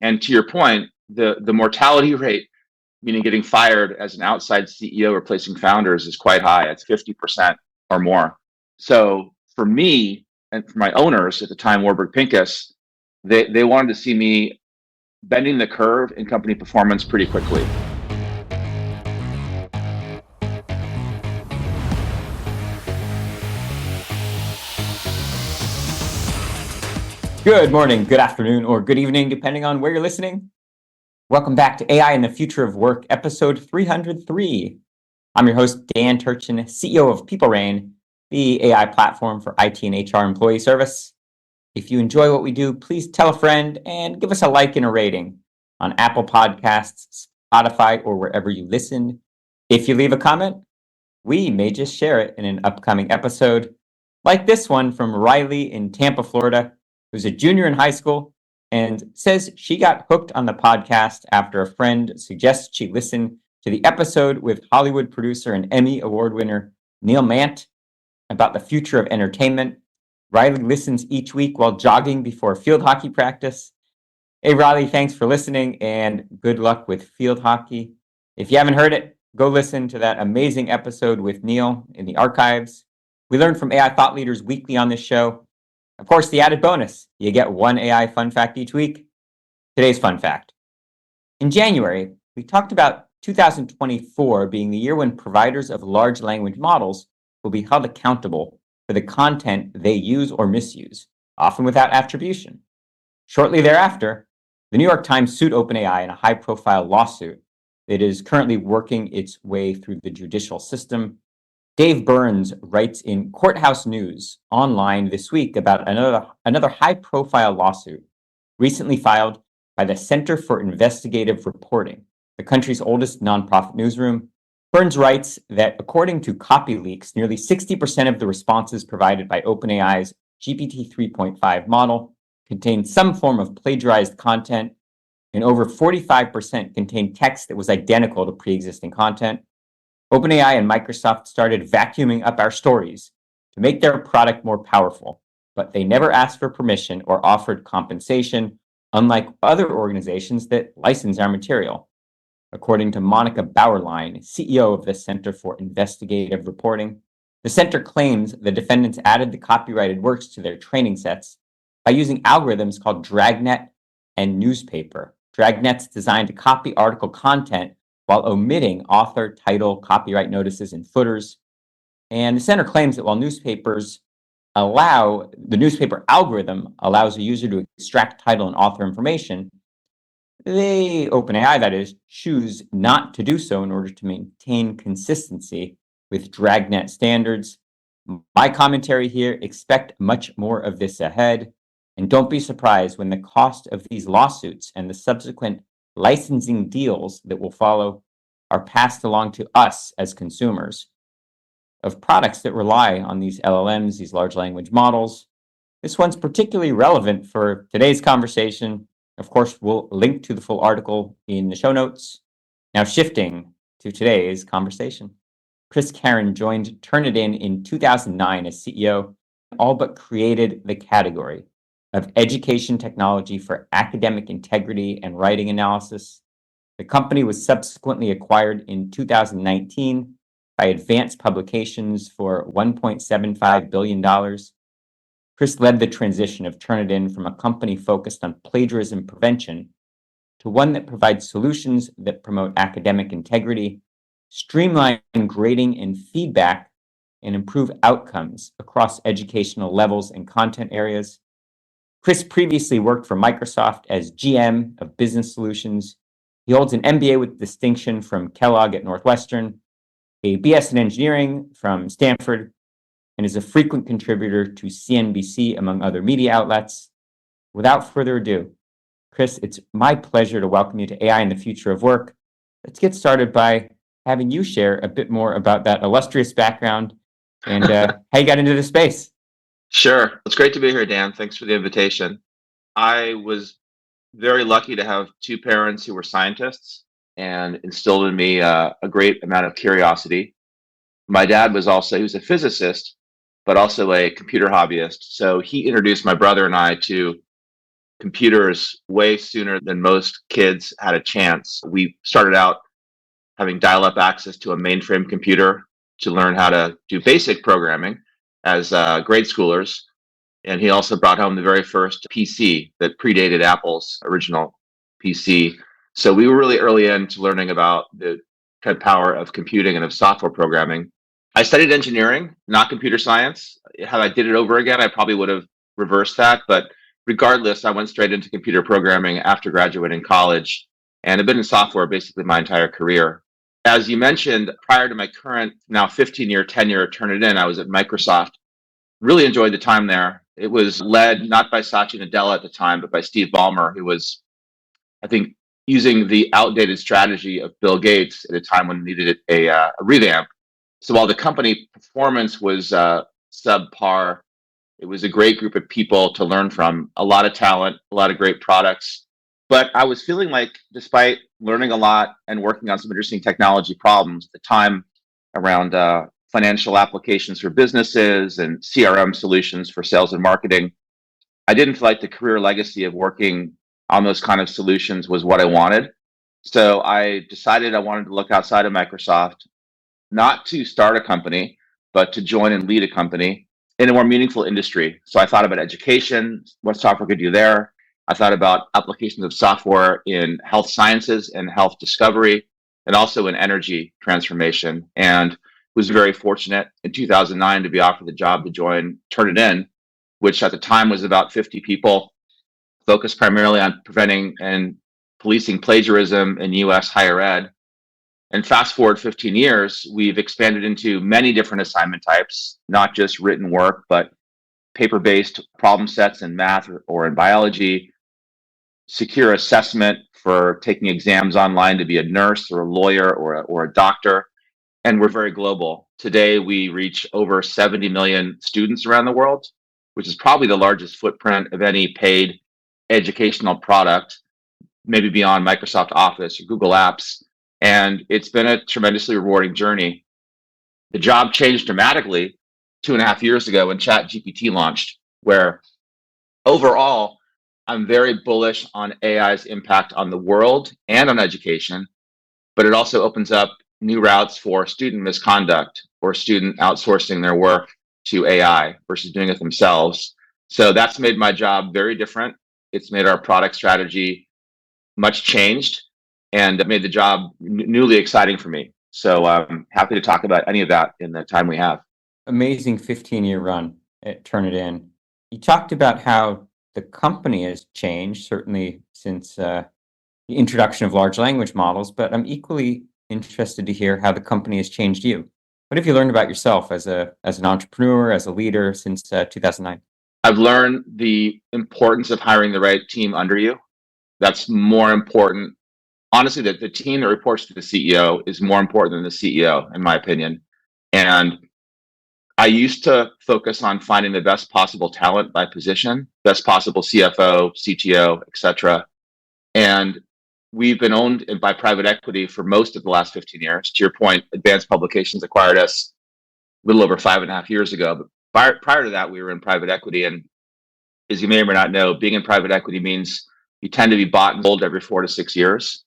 And to your point, the mortality rate, meaning getting fired as an outside CEO replacing founders, is quite high. It's 50% or more. So for me and for my owners at the time, Warburg Pincus, they wanted to see me bending the curve in company performance pretty quickly. Good morning, good afternoon, or good evening, depending on where you're listening. Welcome back to AI and the Future of Work, episode 303. I'm your host, Dan Turchin, CEO of PeopleRain, the AI platform for IT and HR employee service. If you enjoy what we do, please tell a friend and give us a like and a rating on Apple Podcasts, Spotify, or wherever you listen. If you leave a comment, we may just share it in an upcoming episode, like this one from Riley in Tampa, Florida, who's a junior in high school and says she got hooked on the podcast after a friend suggested she listen to the episode with Hollywood producer and Emmy Award winner Neil Mant about the future of entertainment. Riley listens each week while jogging before field hockey practice. Hey, Riley, thanks for listening and good luck with field hockey. If you haven't heard it, go listen to that amazing episode with Neil in the archives. We learn from AI thought leaders weekly on this show. Of course, the added bonus, you get one AI fun fact each week. Today's fun fact. In January, we talked about 2024 being the year when providers of large language models will be held accountable for the content they use or misuse, often without attribution. Shortly thereafter, the New York Times sued OpenAI in a high-profile lawsuit that is currently working its way through the judicial system. Dave Burns writes in Courthouse News online this week about another high-profile lawsuit recently filed by the Center for Investigative Reporting, the country's oldest nonprofit newsroom. Burns writes that according to copy leaks, nearly 60% of the responses provided by OpenAI's GPT 3.5 model contained some form of plagiarized content, and over 45% contained text that was identical to pre-existing content. OpenAI and Microsoft started vacuuming up our stories to make their product more powerful, but they never asked for permission or offered compensation, unlike other organizations that license our material. According to Monica Bauerlein, CEO of the Center for Investigative Reporting, the center claims the defendants added the copyrighted works to their training sets by using algorithms called Dragnet and Newspaper. Dragnet's designed to copy article content while omitting author, title, copyright notices, and footers. And the center claims that while the newspaper algorithm allows a user to extract title and author information, they, OpenAI that is, choose not to do so in order to maintain consistency with Dragnet standards. My commentary here, expect much more of this ahead, and don't be surprised when the cost of these lawsuits and the subsequent licensing deals that will follow are passed along to us as consumers of products that rely on these LLMs, these large language models. This one's particularly relevant for today's conversation. Of course, we'll link to the full article in the show notes. Now, shifting to today's conversation. Caren joined Turnitin in 2009 as CEO, all but created the category of education technology for academic integrity and writing analysis. The company was subsequently acquired in 2019 by Advanced Publications for $1.75 billion. Chris led the transition of Turnitin from a company focused on plagiarism prevention to one that provides solutions that promote academic integrity, streamline grading and feedback, and improve outcomes across educational levels and content areas. Chris previously worked for Microsoft as GM of Business Solutions. He holds an MBA with distinction from Kellogg at Northwestern, a BS in Engineering from Stanford, and is a frequent contributor to CNBC, among other media outlets. Without further ado, Chris, it's my pleasure to welcome you to AI and the Future of Work. Let's get started by having you share a bit more about that illustrious background and how you got into the space. Sure. It's great to be here, Dan. Thanks for the invitation. I was very lucky to have two parents who were scientists and instilled in me a great amount of curiosity. My dad he was a physicist, but also a computer hobbyist. So he introduced my brother and I to computers way sooner than most kids had a chance. We started out having dial-up access to a mainframe computer to learn how to do basic programming as grade schoolers. And he also brought home the very first PC that predated Apple's original PC. So we were really early into learning about the kind of power of computing and of software programming. I studied engineering, not computer science. Had I did it over again, I probably would have reversed that. But regardless, I went straight into computer programming after graduating college and have been in software basically my entire career. As you mentioned, prior to my current now 15-year tenure at Turnitin, I was at Microsoft. Really enjoyed the time there. It was led not by Satya Nadella at the time, but by Steve Ballmer, who was, I think, using the outdated strategy of Bill Gates at a time when it needed a revamp. So while the company performance was subpar, it was a great group of people to learn from, a lot of talent, a lot of great products. But I was feeling like, despite learning a lot and working on some interesting technology problems, the time around financial applications for businesses and CRM solutions for sales and marketing, I didn't feel like the career legacy of working on those kind of solutions was what I wanted. So I decided I wanted to look outside of Microsoft, not to start a company, but to join and lead a company in a more meaningful industry. So I thought about education, what software could do there. I thought about applications of software in health sciences and health discovery, and also in energy transformation. And was very fortunate in 2009 to be offered the job to join Turnitin, which at the time was about 50 people, focused primarily on preventing and policing plagiarism in US higher ed. And fast forward 15 years, we've expanded into many different assignment types, not just written work, but paper-based problem sets in math or in biology, secure assessment for taking exams online to be a nurse or a lawyer or a doctor. And we're very global. Today, we reach over 70 million students around the world, which is probably the largest footprint of any paid educational product, maybe beyond Microsoft Office or Google Apps. And it's been a tremendously rewarding journey. The job changed dramatically 2.5 years ago when ChatGPT launched, where overall, I'm very bullish on AI's impact on the world and on education, but it also opens up new routes for student misconduct or student outsourcing their work to AI versus doing it themselves. So that's made my job very different. It's made our product strategy much changed and it made the job newly exciting for me. So I'm happy to talk about any of that in the time we have. Amazing 15-year run at Turnitin. You talked about how the company has changed, certainly since the introduction of large language models, but I'm equally interested to hear how the company has changed you. What have you learned about yourself as an entrepreneur, as a leader since 2009? I've learned the importance of hiring the right team under you. That's more important. Honestly, that the team that reports to the CEO is more important than the CEO, in my opinion. And I used to focus on finding the best possible talent by position, best possible CFO, CTO, et cetera. And we've been owned by private equity for most of the last 15 years. To your point, Advanced Publications acquired us a little over 5.5 years ago. But prior to that, we were in private equity. And as you may or may not know, being in private equity means you tend to be bought and sold every 4 to 6 years.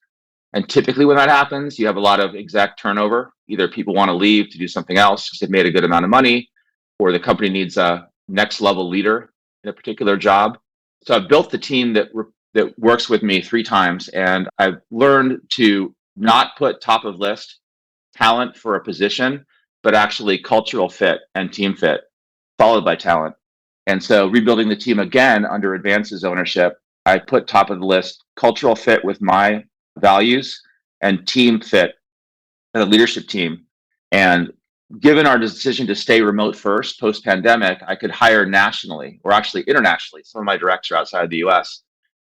And typically when that happens, you have a lot of exec turnover. Either people want to leave to do something else because they've made a good amount of money, or the company needs a next level leader in a particular job. So I've built the team that works with me 3 times, and I've learned to not put top of list talent for a position, but actually cultural fit and team fit, followed by talent. And so rebuilding the team again under Advance's ownership, I put top of the list cultural fit with my values and team fit and a leadership team. And given our decision to stay remote first post-pandemic, I could hire nationally or actually internationally. Some of my directs are outside the US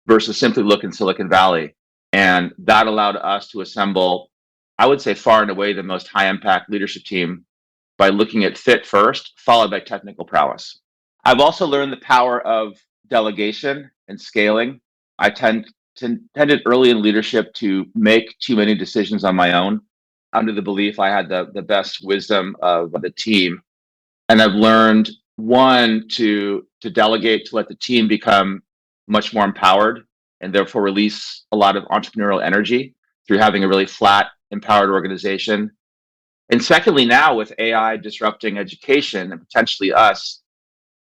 versus simply look in Silicon Valley. And that allowed us to assemble, I would say, far and away the most high impact leadership team by looking at fit first, followed by technical prowess. I've also learned the power of delegation and scaling. I tended early in leadership to make too many decisions on my own, under the belief I had the best wisdom of the team. And I've learned, one, to delegate, to let the team become much more empowered and therefore release a lot of entrepreneurial energy through having a really flat, empowered organization. And secondly, now with AI disrupting education and potentially us,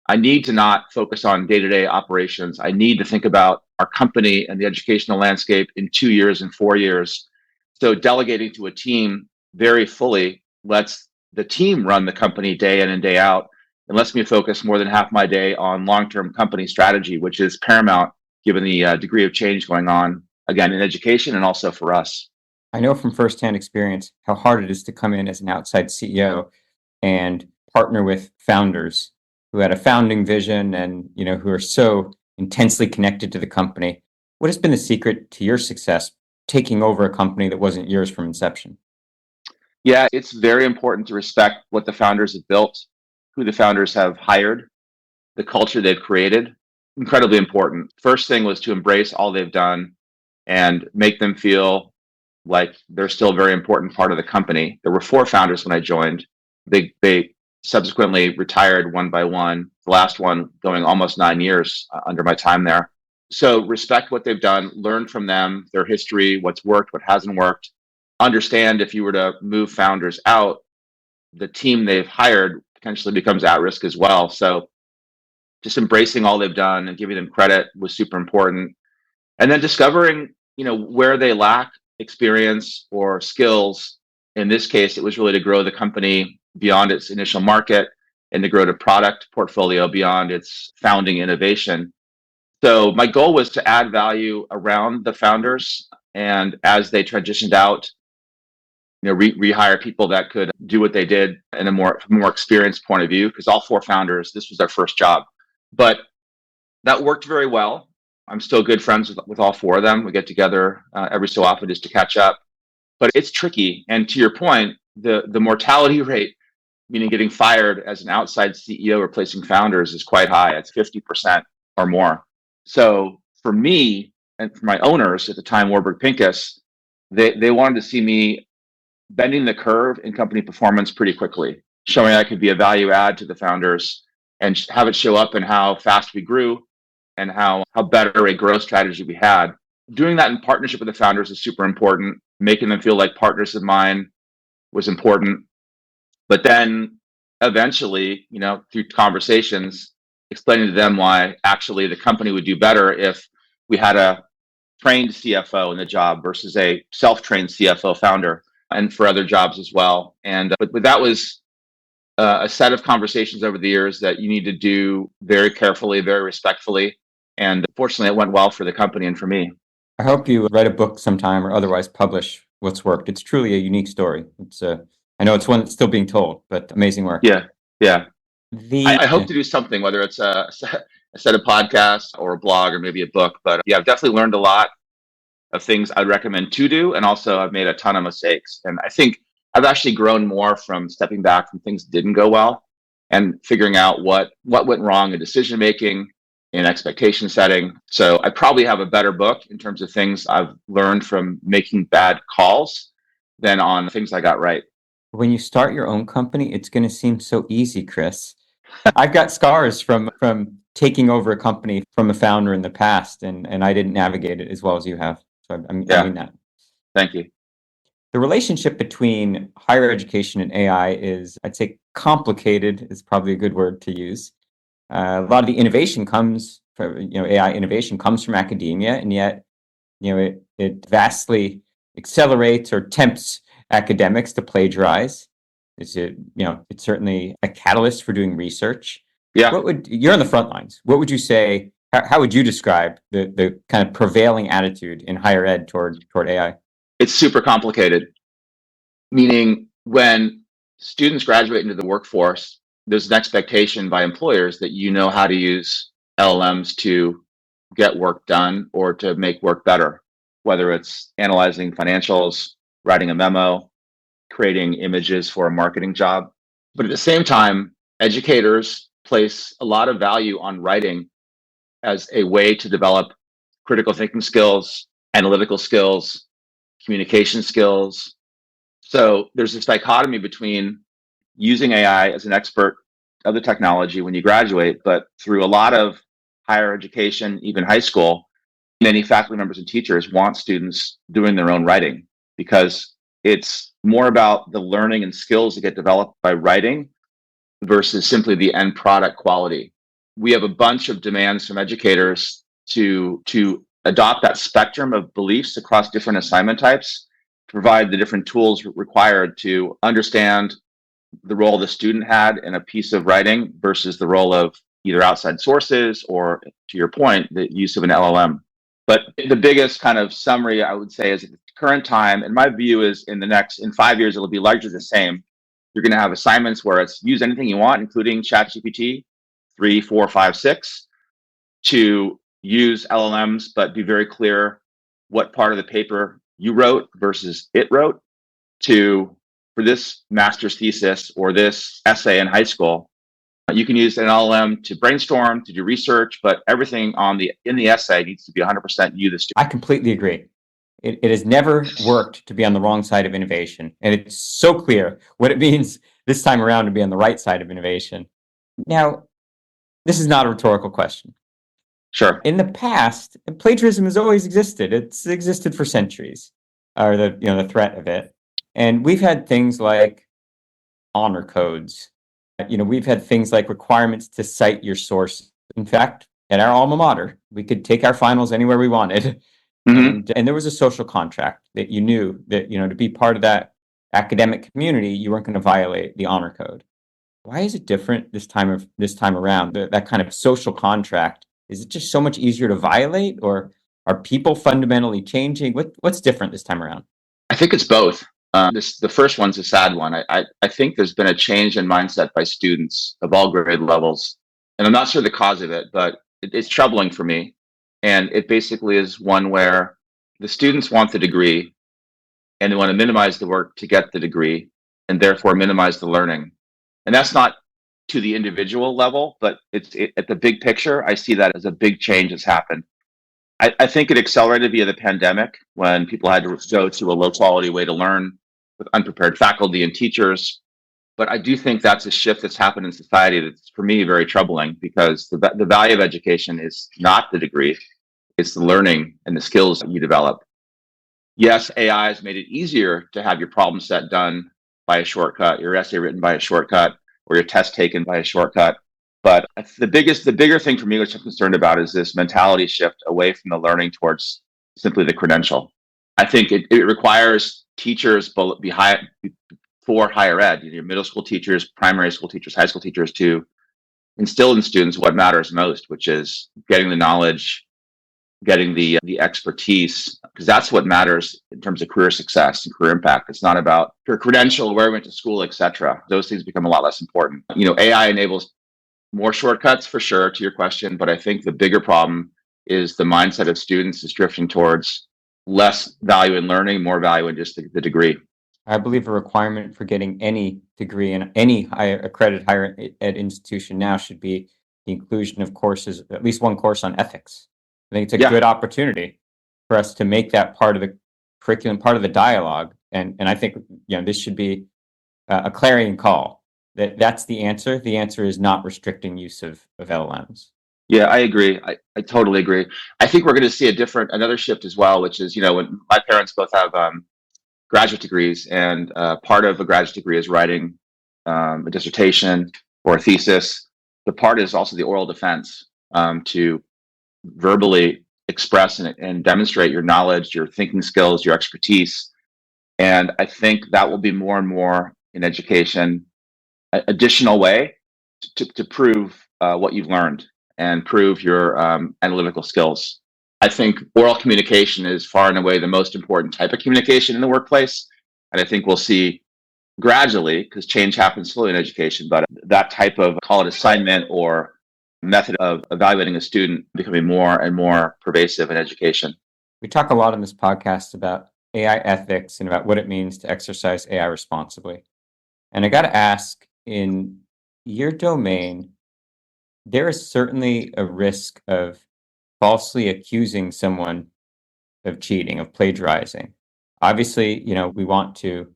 I need to not focus on day-to-day operations. I need to think about our company and the educational landscape in 2 years and 4 years. So delegating to a team very fully lets the team run the company day in and day out, and lets me focus more than half my day on long-term company strategy, which is paramount given the degree of change going on, again, in education and also for us. I know from firsthand experience how hard it is to come in as an outside CEO and partner with founders who had a founding vision and who are so intensely connected to the company. What has been the secret to your success taking over a company that wasn't yours from inception? Yeah, it's very important to respect what the founders have built, who the founders have hired, the culture they've created. Incredibly important. First thing was to embrace all they've done and make them feel like they're still a very important part of the company. There were 4 founders when I joined. They subsequently retired one by one, the last one going almost 9 years under my time there. So respect what they've done, learn from them, their history, what's worked, what hasn't worked. Understand if you were to move founders out, the team they've hired potentially becomes at risk as well. So just embracing all they've done and giving them credit was super important. And then discovering, where they lack experience or skills. In this case, it was really to grow the company beyond its initial market and to grow the product portfolio beyond its founding innovation. So my goal was to add value around the founders, and as they transitioned out, rehire people that could do what they did in a more experienced point of view, because all 4 founders, this was their first job. But that worked very well. I'm still good friends with all 4 of them. We get together every so often just to catch up. But it's tricky. And to your point, the mortality rate, meaning getting fired as an outside CEO replacing founders, is quite high. It's 50% or more. So for me and for my owners at the time, Warburg Pincus, they wanted to see me bending the curve in company performance pretty quickly, showing I could be a value add to the founders and have it show up in how fast we grew and how better a growth strategy we had. Doing that in partnership with the founders is super important. Making them feel like partners of mine was important. But then eventually, through conversations, explaining to them why actually the company would do better if we had a trained CFO in the job versus a self-trained CFO founder, and for other jobs as well. And but that was a set of conversations over the years that you need to do very carefully, very respectfully. And fortunately, it went well for the company and for me. I hope you write a book sometime or otherwise publish what's worked. It's truly a unique story. I know it's one that's still being told, but amazing work. Yeah. I hope to do something, whether it's a set of podcasts or a blog or maybe a book. But yeah, I've definitely learned a lot of things I'd recommend to do. And also I've made a ton of mistakes. And I think I've actually grown more from stepping back from things that didn't go well and figuring out what went wrong in decision making, in expectation setting. So I probably have a better book in terms of things I've learned from making bad calls than on things I got right. When you start your own company, it's going to seem so easy, Chris. I've got scars from taking over a company from a founder in the past, and I didn't navigate it as well as you have. So I mean that. Thank you. The relationship between higher education and AI is, I'd say, complicated is probably a good word to use. A lot of the innovation comes from, AI innovation comes from academia, and yet, it vastly accelerates or tempts academics to plagiarize. It's certainly a catalyst for doing research. Yeah. You're on the front lines. What would you say? How would you describe the kind of prevailing attitude in higher ed toward AI? It's super complicated, meaning when students graduate into the workforce, there's an expectation by employers that you know how to use LLMs to get work done or to make work better, whether it's analyzing financials, writing a memo, creating images for a marketing job. But at the same time, educators place a lot of value on writing as a way to develop critical thinking skills, analytical skills, communication skills. So there's this dichotomy between using AI as an expert of the technology when you graduate, but through a lot of higher education, even high school, many faculty members and teachers want students doing their own writing because it's more about the learning and skills that get developed by writing versus simply the end product quality. We have a bunch of demands from educators to adopt that spectrum of beliefs across different assignment types, provide the different tools required to understand the role the student had in a piece of writing versus the role of either outside sources or, to your point, the use of an LLM. But the biggest kind of summary I would say is at the current time, and my view is in 5 years, it'll be largely the same. You're going to have assignments where it's use anything you want, including ChatGPT 3, 4, 5, 6, to use LLMs, but be very clear what part of the paper you wrote versus it wrote. For this master's thesis or this essay in high school, you can use an LLM to brainstorm, to do research, but everything in the essay needs to be 100% you, the student. I completely agree. It has never worked to be on the wrong side of innovation. And it's so clear what it means this time around to be on the right side of innovation. Now, this is not a rhetorical question. Sure. In the past, plagiarism has always existed. It's existed for centuries, or the threat of it. And we've had things like honor codes. We've had things like requirements to cite your source. In fact, at our alma mater, we could take our finals anywhere we wanted. Mm-hmm. And there was a social contract that you knew that, to be part of that academic community, you weren't going to violate the honor code. Why is it different this time around? That kind of social contract, is it just so much easier to violate, or are people fundamentally changing? What's different this time around? I think it's both. The first one's a sad one. I think there's been a change in mindset by students of all grade levels, and I'm not sure the cause of it, but it's troubling for me. And it basically is one where the students want the degree and they want to minimize the work to get the degree and therefore minimize the learning. And that's not to the individual level, but at the big picture, I see that as a big change that's happened. I think it accelerated via the pandemic when people had to go to a low quality way to learn with unprepared faculty and teachers. But I do think that's a shift that's happened in society that's, for me, very troubling, because the value of education is not the degree, it's the learning and the skills that you develop. Yes, AI has made it easier to have your problem set done by a shortcut, your essay written by a shortcut, or your test taken by a shortcut. But the bigger thing for me, which I'm concerned about, is this mentality shift away from the learning towards simply the credential. I think it requires teachers for higher ed, your middle school teachers, primary school teachers, high school teachers, to instill in students what matters most, which is getting the knowledge, getting the expertise, because that's what matters in terms of career success and career impact. It's not about your credential, where we went to school, etc. Those things become a lot less important. AI enables more shortcuts for sure, to your question, but I think the bigger problem is the mindset of students is drifting towards less value in learning, more value in just the degree. I believe a requirement for getting any degree in any accredited higher ed institution now should be the inclusion of courses, at least one course on ethics. I think it's a good opportunity for us to make that part of the curriculum, part of the dialogue. And I think this should be a clarion call. That's the answer. The answer is not restricting use of LLMs. Yeah, I agree. I totally agree. I think we're going to see another shift as well, which is, when my parents both have graduate degrees, and part of a graduate degree is writing a dissertation or a thesis. The part is also the oral defense, to verbally express and demonstrate your knowledge, your thinking skills, your expertise. And I think that will be more and more in education, additional way to prove what you've learned and prove your analytical skills. I think oral communication is far and away the most important type of communication in the workplace. And I think we'll see gradually, because change happens slowly in education, but that type of, call it assignment or method of evaluating a student becoming more and more pervasive in education. We talk a lot on this podcast about AI ethics and about what it means to exercise AI responsibly. And I got to ask, in your domain, there is certainly a risk of falsely accusing someone of cheating, of plagiarizing. Obviously, we want to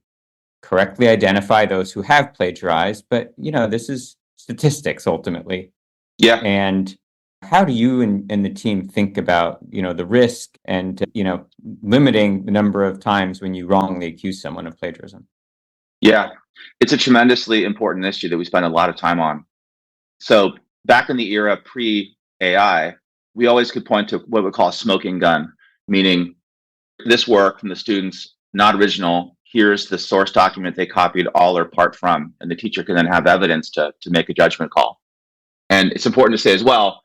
correctly identify those who have plagiarized, but this is statistics ultimately. Yeah. And How do you and the team think about, the risk and, limiting the number of times when you wrongly accuse someone of plagiarism? Yeah, it's a tremendously important issue that we spend a lot of time on. So back in the era pre-AI, we always could point to what we call a smoking gun, meaning this work from the students, not original. Here's the source document they copied all or part from, and the teacher can then have evidence to make a judgment call. And it's important to say as well,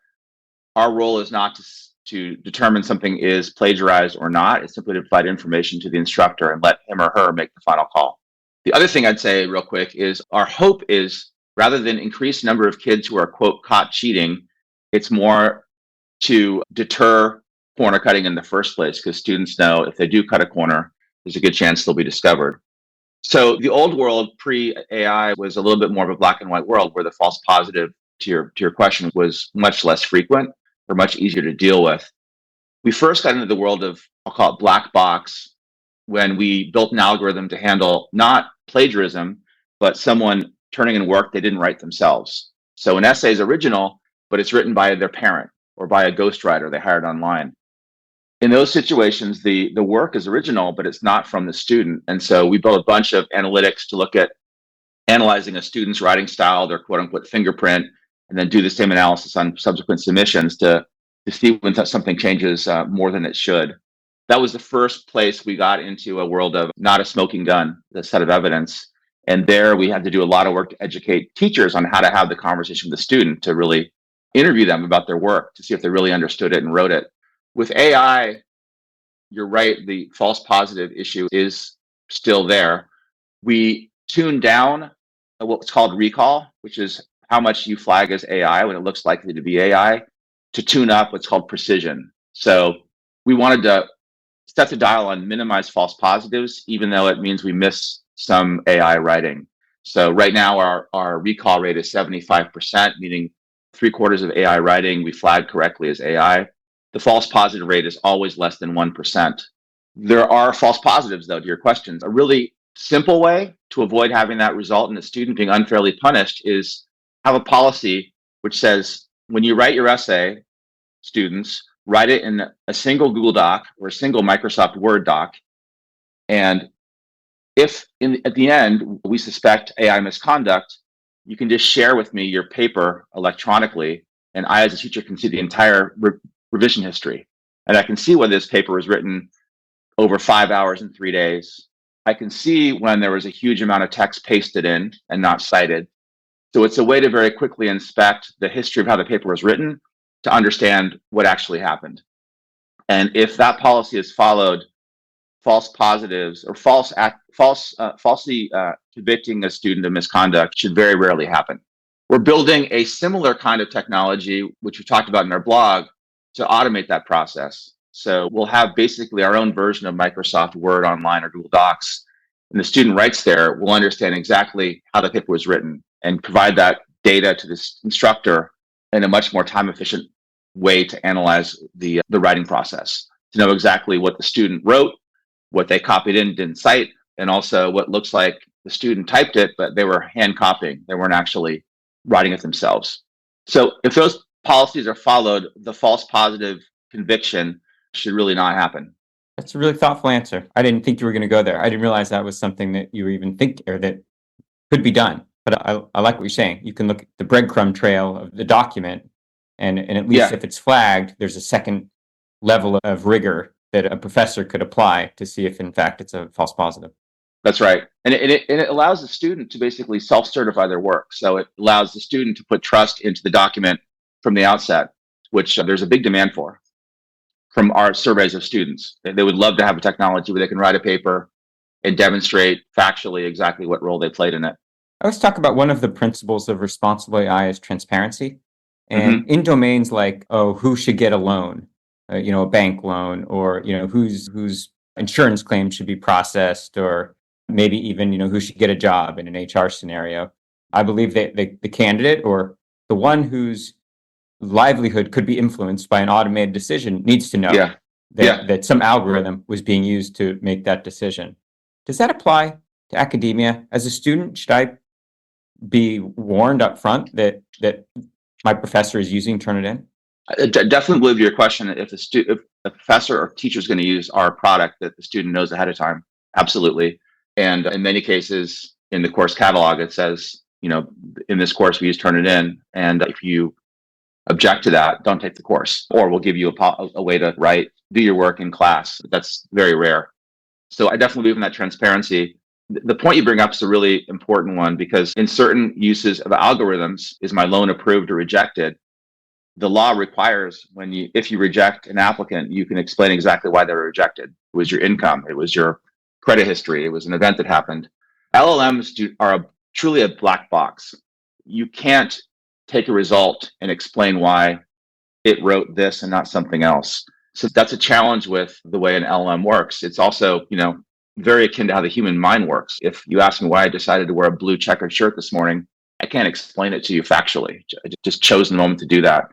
our role is not to determine something is plagiarized or not. It's simply to provide information to the instructor and let him or her make the final call. The other thing I'd say real quick is our hope is rather than increase number of kids who are, quote, caught cheating, it's more to deter corner cutting in the first place, because students know if they do cut a corner, there's a good chance they'll be discovered. So the old world pre-AI was a little bit more of a black and white world where the false positive to your question was much less frequent or much easier to deal with. We first got into the world of, I'll call it black box, when we built an algorithm to handle not plagiarism, but someone turning in work they didn't write themselves. So an essay is original, but it's written by their parent or by a ghostwriter they hired online. In those situations, the work is original, but it's not from the student. And so we built a bunch of analytics to look at analyzing a student's writing style, their quote unquote fingerprint, and then do the same analysis on subsequent submissions to see when something changes more than it should. That was the first place we got into a world of not a smoking gun, the set of evidence. And there we had to do a lot of work to educate teachers on how to have the conversation with the student, to really interview them about their work, to see if they really understood it and wrote it. With AI, you're right, the false positive issue is still there. We tune down what's called recall, which is how much you flag as AI when it looks likely to be AI, to tune up what's called precision. So we wanted to set the dial on minimize false positives, even though it means we miss some AI writing. So right now our recall rate is 75%, meaning 3/4 of AI writing we flag correctly as AI. The false positive rate is always less than 1%. There are false positives, though, to your questions. A really simple way to avoid having that result in the student being unfairly punished is have a policy which says when you write your essay, students, write it in a single Google Doc or a single Microsoft Word doc. And if at the end we suspect AI misconduct, you can just share with me your paper electronically, and I, as a teacher, can see the entire revision history. And I can see whether this paper was written over 5 hours and 3 days. I can see when there was a huge amount of text pasted in and not cited. So it's a way to very quickly inspect the history of how the paper was written to understand what actually happened. And if that policy is followed, false positives or falsely convicting a student of misconduct should very rarely happen. We're building a similar kind of technology, which we talked about in our blog, to automate that process. So we'll have basically our own version of Microsoft Word online or Google Docs. And the student writes there, we'll understand exactly how the paper was written and provide that data to this instructor in a much more time efficient way to analyze the writing process, to know exactly what the student wrote, what they copied in, didn't cite, and also what looks like the student typed it, but they were hand copying. They weren't actually writing it themselves. So if those policies are followed, the false positive conviction should really not happen. That's a really thoughtful answer. I didn't think you were going to go there. I didn't realize that was something that you were even think or that could be done. But I like what you're saying. You can look at the breadcrumb trail of the document, and at least if it's flagged, there's a second level of rigor that a professor could apply to see if, in fact, it's a false positive. That's right. And it allows the student to basically self-certify their work. So it allows the student to put trust into the document from the outset, which there's a big demand for from our surveys of students. They would love to have a technology where they can write a paper and demonstrate factually exactly what role they played in it. I always talk about one of the principles of responsible AI is transparency. And in domains like, who should get a loan, a bank loan, or, whose insurance claim should be processed, or maybe even, who should get a job in an HR scenario. I believe that the candidate or the one whose livelihood could be influenced by an automated decision needs to know that some algorithm was being used to make that decision. Does that apply to academia? As a student, should I be warned up front that my professor is using Turnitin? I definitely believe your question. If a professor or teacher is going to use our product, that the student knows ahead of time. Absolutely. And in many cases, in the course catalog, it says, in this course we use Turnitin, and if you object to that, don't take the course, or we'll give you a way to do your work in class. That's very rare. So I definitely believe in that transparency. The point you bring up is a really important one, because in certain uses of algorithms, is my loan approved or rejected? The law requires if you reject an applicant, you can explain exactly why they were rejected. It was your income, it was your credit history, it was an event that happened. LLMs are truly a black box. You can't take a result and explain why it wrote this and not something else. So that's a challenge with the way an LLM works. It's also, very akin to how the human mind works. If you ask me why I decided to wear a blue checkered shirt this morning, I can't explain it to you factually. I just chose in the moment to do that.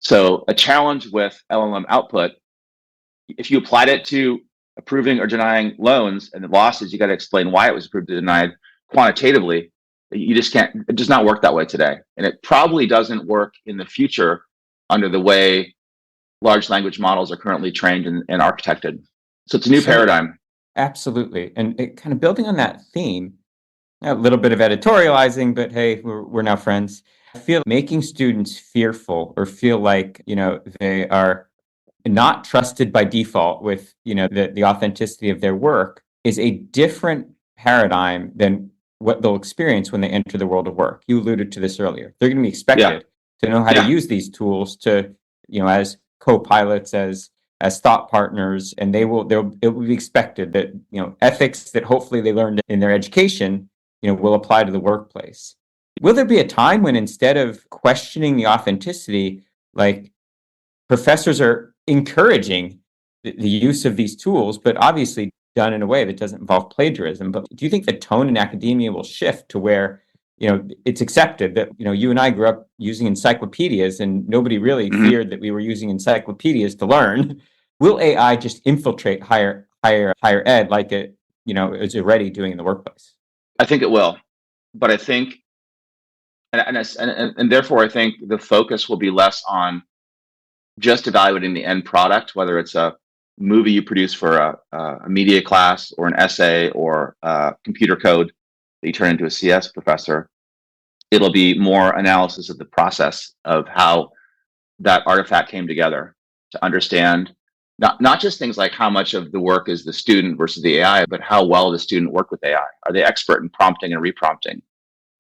So a challenge with LLM output, if you applied it to approving or denying loans and the losses, you got to explain why it was approved or denied quantitatively. You just can't. It does not work that way today, and it probably doesn't work in the future under the way large language models are currently trained and architected. So it's a new paradigm. Absolutely. And kind of building on that theme, a little bit of editorializing, but hey, we're now friends. I feel making students fearful or feel like, they are not trusted by default with, the authenticity of their work is a different paradigm than what they'll experience when they enter the world of work. You alluded to this earlier. They're going to be expected to know how to use these tools to, as co-pilots, as thought partners, and it will be expected that, ethics that hopefully they learned in their education, will apply to the workplace. Will there be a time when, instead of questioning the authenticity, like, professors are encouraging the use of these tools, but obviously done in a way that doesn't involve plagiarism? But do you think the tone in academia will shift to where, it's accepted that, you and I grew up using encyclopedias and nobody really feared that we were using encyclopedias to learn? Will AI just infiltrate higher ed like it, is already doing in the workplace? I think it will, but I think, and therefore I think the focus will be less on just evaluating the end product, whether it's a movie you produce for a media class, or an essay, or computer code that you turn into a CS professor. It'll be more analysis of the process of how that artifact came together, to understand not just things like how much of the work is the student versus the AI, but how well the student worked with AI. Are they expert in prompting and reprompting?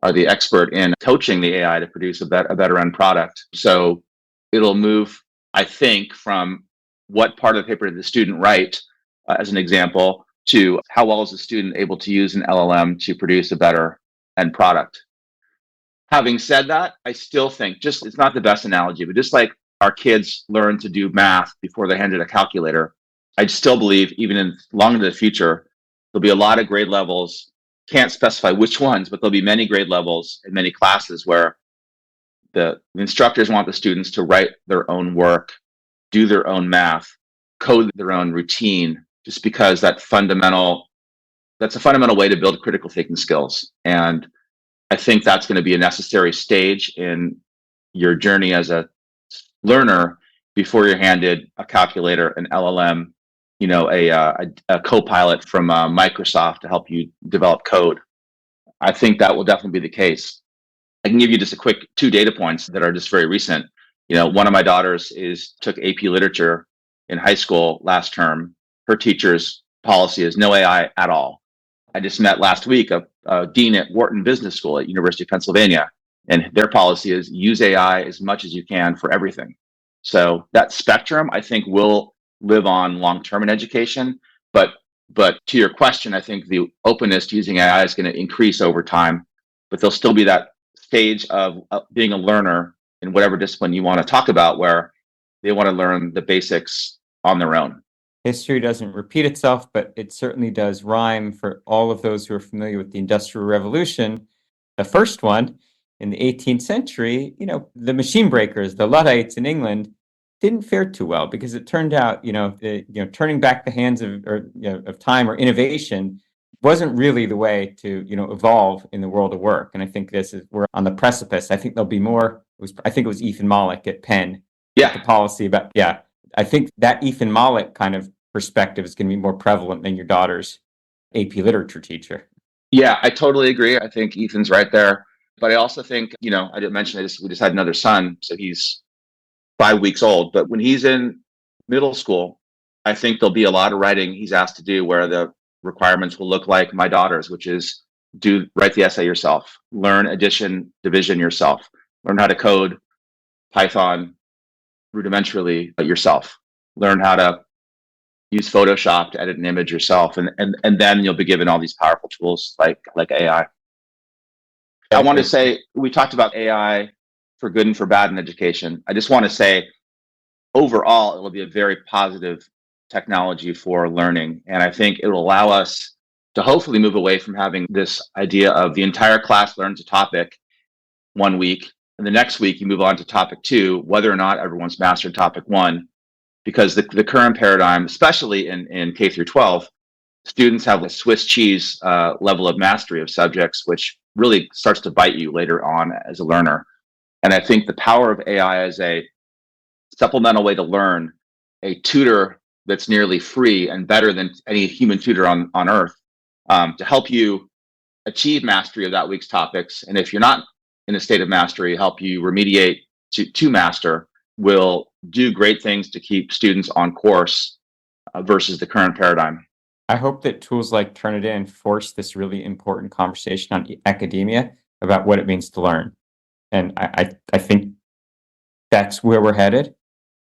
Are they expert in coaching the AI to produce a better end product? So it'll move, I think, from what part of the paper did the student write, as an example, to how well is the student able to use an LLM to produce a better end product. Having said that, I still think, it's not the best analogy, but just like our kids learn to do math before they're handed a calculator, I still believe, even in long into the future, there'll be a lot of grade levels. Can't specify which ones, but there'll be many grade levels in many classes where the instructors want the students to write their own work, do their own math, code their own routine, just because that's a fundamental way to build critical thinking skills. And I think that's going to be a necessary stage in your journey as a learner before you're handed a calculator, an LLM, a co-pilot from Microsoft to help you develop code. I think that will definitely be the case. I can give you just a quick 2 data points that are just very recent. One of my daughters took AP Literature in high school last term. Her teacher's policy is no AI at all. I just met last week a dean at Wharton Business School at University of Pennsylvania, and their policy is use AI as much as you can for everything. So that spectrum, I think, will live on long-term in education. But to your question, I think the openness to using AI is going to increase over time, but there'll still be that stage of being a learner in whatever discipline you want to talk about, where they want to learn the basics on their own. History doesn't repeat itself, but it certainly does rhyme for all of those who are familiar with the Industrial Revolution. The first one in the 18th century, the machine breakers, the Luddites in England, didn't fare too well, because it turned out, turning back the hands of time or innovation wasn't really the way to, evolve in the world of work. And I think we're on the precipice. I think there'll be more. I think it was Ethan Mollick at Penn Yeah. the policy. But yeah, I think that Ethan Mollick kind of perspective is going to be more prevalent than your daughter's AP literature teacher. Yeah, I totally agree. I think Ethan's right there. But I also think, I didn't mention we just had another son, so he's 5 weeks old. But when he's in middle school, I think there'll be a lot of writing he's asked to do where the requirements will look like my daughter's, which is write the essay yourself, learn addition, division yourself, learn how to code Python rudimentarily yourself, learn how to use Photoshop to edit an image yourself, and then you'll be given all these powerful tools like AI. I want to say, we talked about AI for good and for bad in education. I just want to say, overall, it will be a very positive technology for learning. And I think it will allow us to hopefully move away from having this idea of the entire class learns a topic 1 week, and the next week you move on to topic 2, whether or not everyone's mastered topic 1. Because the current paradigm, especially in K through 12, students have a Swiss cheese level of mastery of subjects, which really starts to bite you later on as a learner. And I think the power of AI as a supplemental way to learn, a tutor that's nearly free and better than any human tutor on earth, to help you achieve mastery of that week's topics. And if you're not in a state of mastery, help you remediate to master, will do great things to keep students on course versus the current paradigm. I hope that tools like Turnitin force this really important conversation on academia about what it means to learn. And I think that's where we're headed.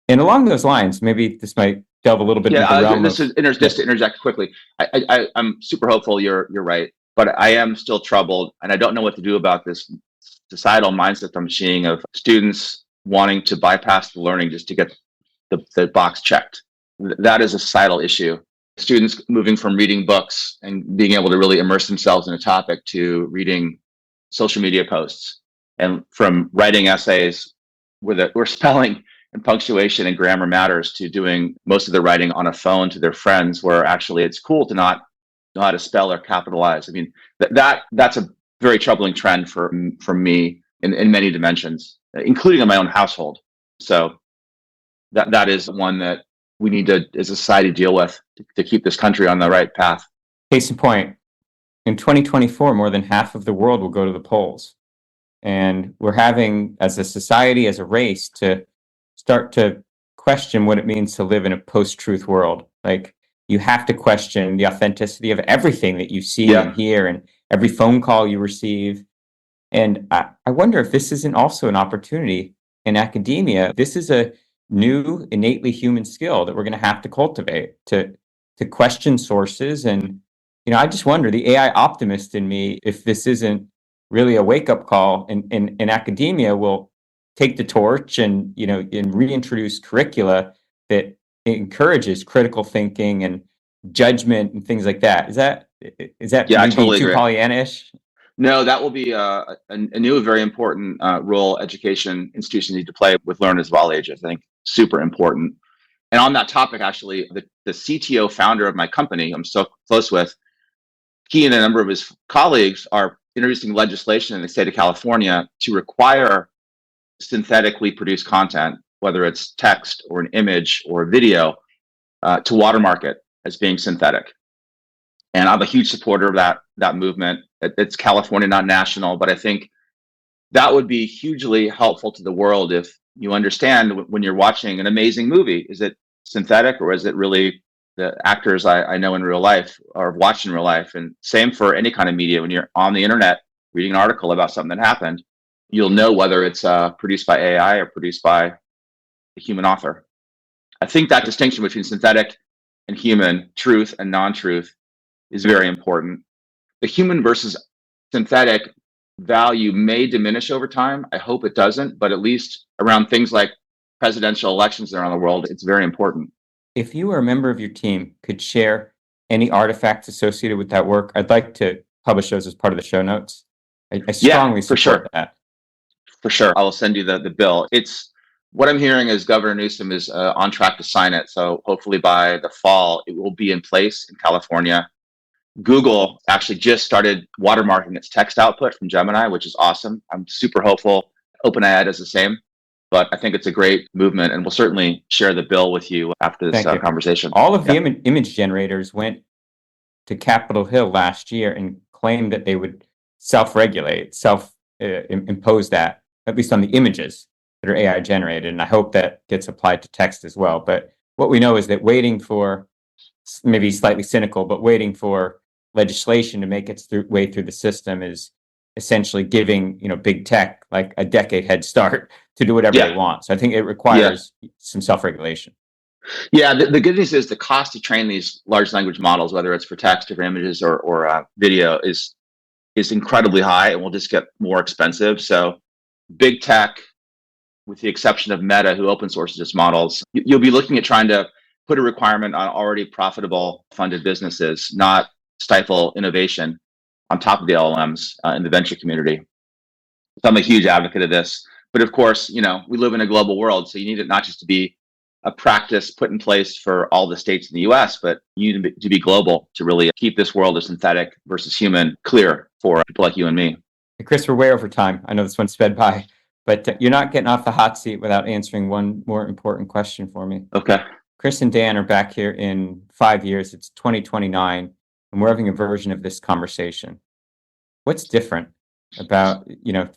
And along those lines, maybe this might delve a little bit into the realm just to interject quickly. I'm super hopeful you're right, but I am still troubled, and I don't know what to do about this societal mindset I'm seeing of students wanting to bypass the learning just to get the box checked. That is a societal issue. Students moving from reading books and being able to really immerse themselves in a topic to reading social media posts, and from writing essays where spelling and punctuation and grammar matters, to doing most of the writing on a phone to their friends, where actually it's cool to not know how to spell or capitalize. I mean, that's a very troubling trend for me in many dimensions, including in my own household. So that is one that we need to, as a society, deal with to keep this country on the right path. Case in point, in 2024, more than half of the world will go to the polls. And we're having, as a society, as a race, to start to question what it means to live in a post-truth world. Like, you have to question the authenticity of everything that you see and hear, and every phone call you receive. And I wonder if this isn't also an opportunity in academia. This is a new, innately human skill that we're going to have to cultivate, to question sources. And, I just wonder, the AI optimist in me, if this isn't really a wake-up call in academia, will take the torch and reintroduce curricula that encourages critical thinking and judgment and things like that. Is that I totally too agree. Pollyanna-ish? No, that will be a new, very important role education institutions need to play with learners of all ages. I think super important. And on that topic, actually, the CTO founder of my company, I'm so close with, he and a number of his colleagues are introducing legislation in the state of California to require synthetically produced content, whether it's text or an image or a video, to watermark it as being synthetic. And I'm a huge supporter of that movement. It's California, not national, but I think that would be hugely helpful to the world if you understand when you're watching an amazing movie, is it synthetic or is it really the actors I know in real life or watch in real life? And same for any kind of media. When you're on the internet reading an article about something that happened, you'll know whether it's produced by AI or produced by a human author. I think that distinction between synthetic and human, truth and non-truth, is very important. The human versus synthetic value may diminish over time. I hope it doesn't, but at least around things like presidential elections around the world, it's very important. If you or a member of your team could share any artifacts associated with that work, I'd like to publish those as part of the show notes. I strongly support that. For sure. I will send you the bill. It's what I'm hearing is Governor Newsom is on track to sign it. So hopefully by the fall, it will be in place in California. Google actually just started watermarking its text output from Gemini, which is awesome. I'm super hopeful. OpenAI does the same. But I think it's a great movement, and we'll certainly share the bill with you after this Thank you. conversation. All of the image generators went to Capitol Hill last year and claimed that they would self-regulate, impose that, at least on the images that are AI generated. And I hope that gets applied to text as well. But what we know is that waiting for, maybe slightly cynical, but waiting for legislation to make its way through the system is essentially giving, big tech like a decade head start to do whatever they want. So I think it requires some self-regulation. Yeah, the good news is the cost to train these large language models, whether it's for text or for images or video, is incredibly high and will just get more expensive. So big tech, with the exception of Meta, who open sources its models, you'll be looking at trying to put a requirement on already profitable funded businesses, not stifle innovation on top of the LLMs in the venture community. So I'm a huge advocate of this. But of course, we live in a global world, so you need it not just to be a practice put in place for all the states in the US, but you need to be global to really keep this world of synthetic versus human clear for people like you and me. Hey, Chris, we're way over time. I know this one sped by, but you're not getting off the hot seat without answering one more important question for me. Okay. Chris and Dan are back here in 5 years. It's 2029, and we're having a version of this conversation. What's different about,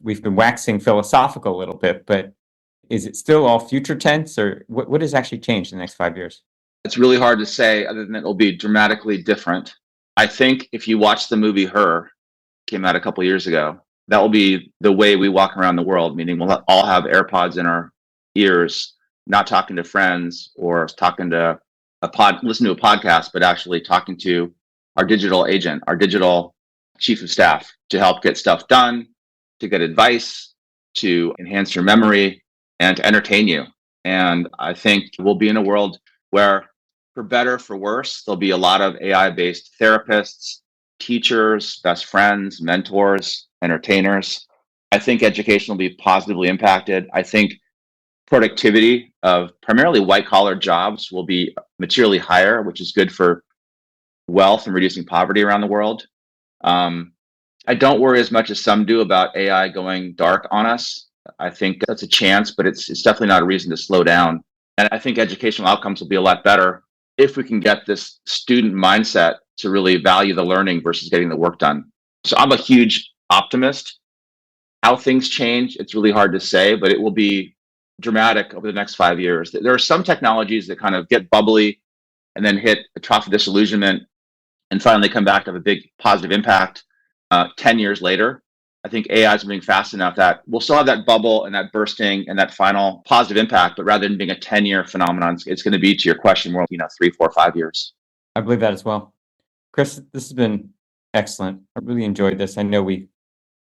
we've been waxing philosophical a little bit, but is it still all future tense, or what has actually changed in the next 5 years? It's really hard to say, other than it will be dramatically different. I think if you watch the movie Her, came out a couple years ago, that will be the way we walk around the world, meaning we'll all have AirPods in our ears, not talking to friends or talking to listen to a podcast, but actually talking to our digital agent, our digital chief of staff, to help get stuff done, to get advice, to enhance your memory, and to entertain you. And I think we'll be in a world where, for better, for worse, there'll be a lot of AI-based therapists, teachers, best friends, mentors, entertainers. I think education will be positively impacted. I think productivity of primarily white-collar jobs will be materially higher, which is good for wealth and reducing poverty around the world. I don't worry as much as some do about AI going dark on us. I think that's a chance, but it's definitely not a reason to slow down. And I think educational outcomes will be a lot better if we can get this student mindset to really value the learning versus getting the work done. So I'm a huge optimist. How things change, it's really hard to say, but it will be dramatic over the next 5 years. There are some technologies that kind of get bubbly and then hit a trough of disillusionment and finally come back to have a big positive impact 10 years later. I think AI is moving fast enough that we'll still have that bubble and that bursting and that final positive impact, but rather than being a 10-year phenomenon, it's going to be, to your question, more 3, 4, 5 years. I believe that as well. Chris, this has been excellent. I really enjoyed this. I know we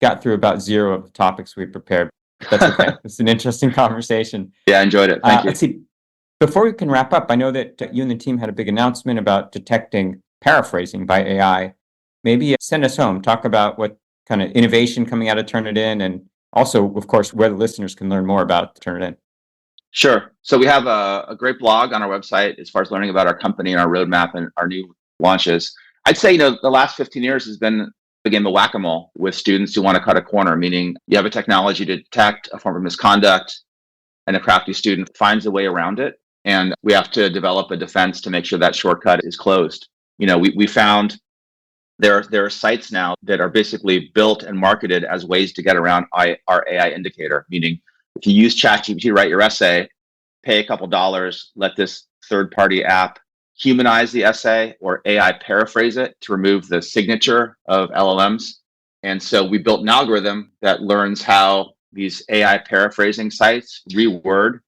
got through about 0 of the topics we prepared. That's okay. It's an interesting conversation. Yeah, I enjoyed it. Thank you. Let's see. Before we can wrap up, I know that you and the team had a big announcement about detecting paraphrasing by AI. Maybe send us home. Talk about what kind of innovation coming out of Turnitin, and also, of course, where the listeners can learn more about Turnitin. Sure. So we have a great blog on our website as far as learning about our company and our roadmap and our new launches. I'd say, the last 15 years has been the game of whack-a-mole with students who want to cut a corner, meaning you have a technology to detect a form of misconduct, and a crafty student finds a way around it. And we have to develop a defense to make sure that shortcut is closed. We found there are sites now that are basically built and marketed as ways to get around our AI indicator, meaning if you use ChatGPT to write your essay, pay a couple dollars, let this third-party app humanize the essay or AI paraphrase it to remove the signature of LLMs. And so we built an algorithm that learns how these AI paraphrasing sites reword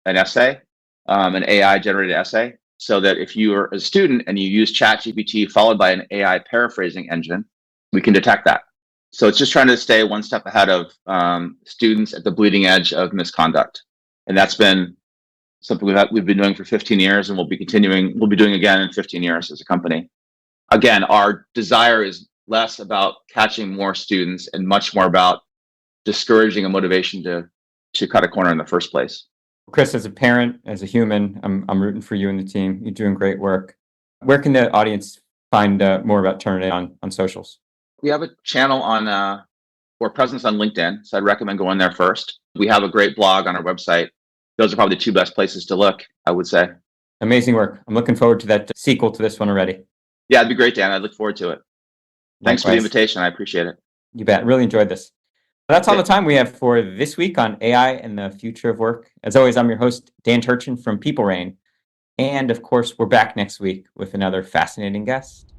an essay, an AI-generated essay, so that if you are a student and you use ChatGPT followed by an AI paraphrasing engine, we can detect that. So it's just trying to stay one step ahead of students at the bleeding edge of misconduct. And that's been something we've been doing for 15 years, and we'll be doing again in 15 years as a company. Again, our desire is less about catching more students and much more about discouraging a motivation to cut a corner in the first place. Chris, as a parent, as a human, I'm rooting for you and the team. You're doing great work. Where can the audience find more about Turnitin on socials? We have a channel on or presence on LinkedIn. So I'd recommend going there first. We have a great blog on our website. Those are probably the two best places to look, I would say. Amazing work. I'm looking forward to that sequel to this one already. Yeah, it'd be great, Dan. I look forward to it. Thanks for the Likewise. invitation. I appreciate it. You bet. Really enjoyed this. That's all Okay. the time we have for this week on AI and the future of work. As always, I'm your host, Dan Turchin from PeopleRain. And of course, we're back next week with another fascinating guest.